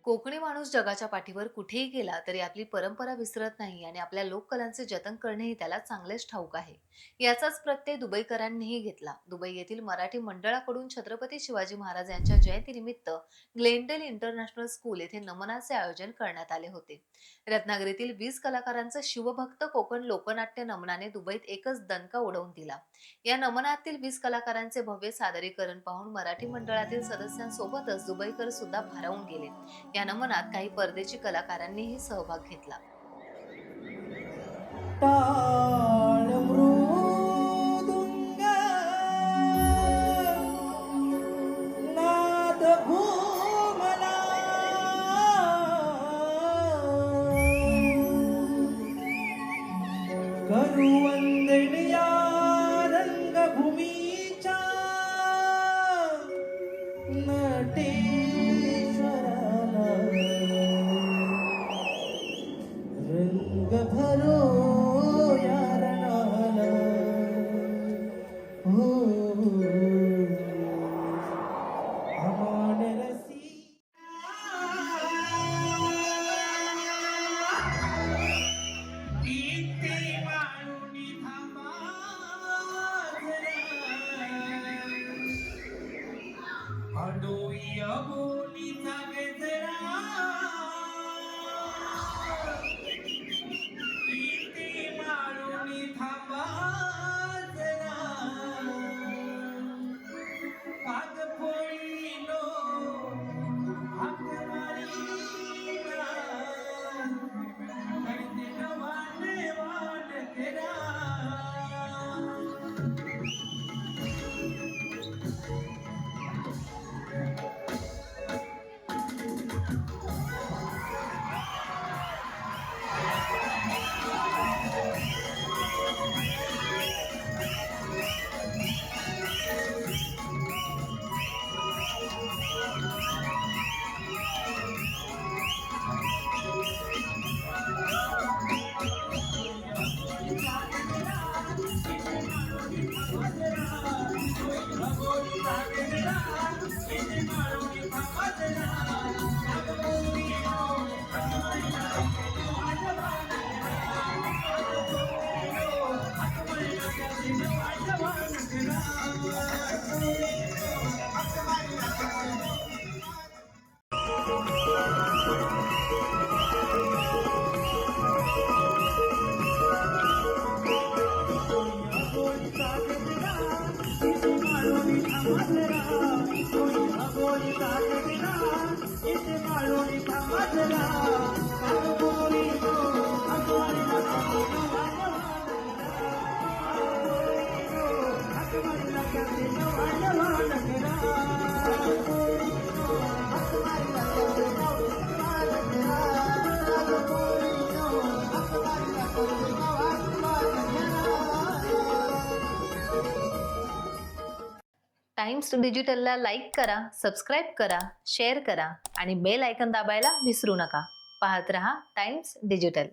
कोकणी माणूस जगाच्या पाठीवर कुठेही गेला तरी आपली परंपरा विसरत नाही आणि आपल्या लोककलांचे जतन करणेही त्याला चांगलेच ठाऊक आहे. याचाच प्रत्यय दुबईकरांनीही घेतला. दुबई येथील मराठी मंडळाकडून छत्रपती शिवाजी महाराज यांच्या जयंतीनिमित्त ग्लेनडेल इंटरनॅशनल स्कूल येथे नमनाचे आयोजन करण्यात आले होते. रत्नागिरीतील 20 कलाकारांचा शिवभक्त कोकण लोकनाट्य नमनाने दुबईत एकच दणका उडवून दिला. या नमनातील 20 कलाकारांचे भव्य सादरीकरण पाहून मराठी मंडळातील सदस्यांसोबतच दुबईकर सुद्धा भारावून गेले. या नमनात काही परदेशी कलाकारांनीही सहभाग घेतला. टाळ मृदुंग नाद घुमला करुवंदनिया रंगभूमीच्या नटेश्वराला रंग भरो या रणाला हो अमान रसी इथे वाळूनी थांबा अडोई अबोलीचा गजरा इथे वाळूनी थांबा जरा काग फोडीनो हाक मारीना करते नवाने वान केरा टाइम्स डिजिटलला लाईक करा, सबस्क्राईब करा, शेअर करा आणि बेल आयकॉन दाबायला विसरू नका. पाहत रहा टाइम्स डिजिटल.